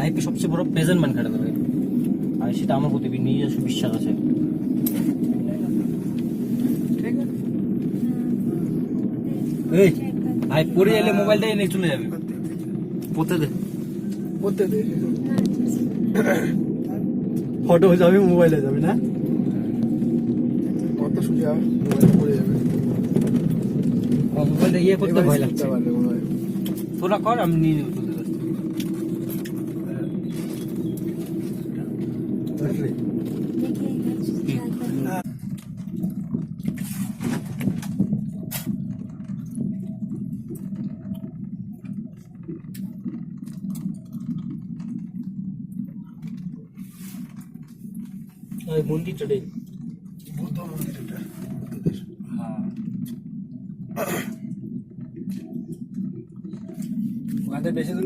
লাইফে সবচেয়ে বড় প্রেজেন্ট মান কাটাতে পারে, আর সেটা আমার প্রতি নিজস্ব বিশ্বাস আছে। এই ভাই পড়ে এলে মোবাইলটা এনে চলে যাবে, পড়তে দে ফটো যাবে, মোবাইলে যাবে না, কত সোজা মোবাইলে পড়ে যাবে। মোবাইলটা ইয়ে করতে ভয় লাগছে। পারলে মনে হয় তোরা কর, আমি নিয়ে নেবো তোদের কাছ থেকে। ওই মন্দিরটা রে, বুদ্ধ মন্দির এটা। হ্যাঁ ওখানে বেশি দূর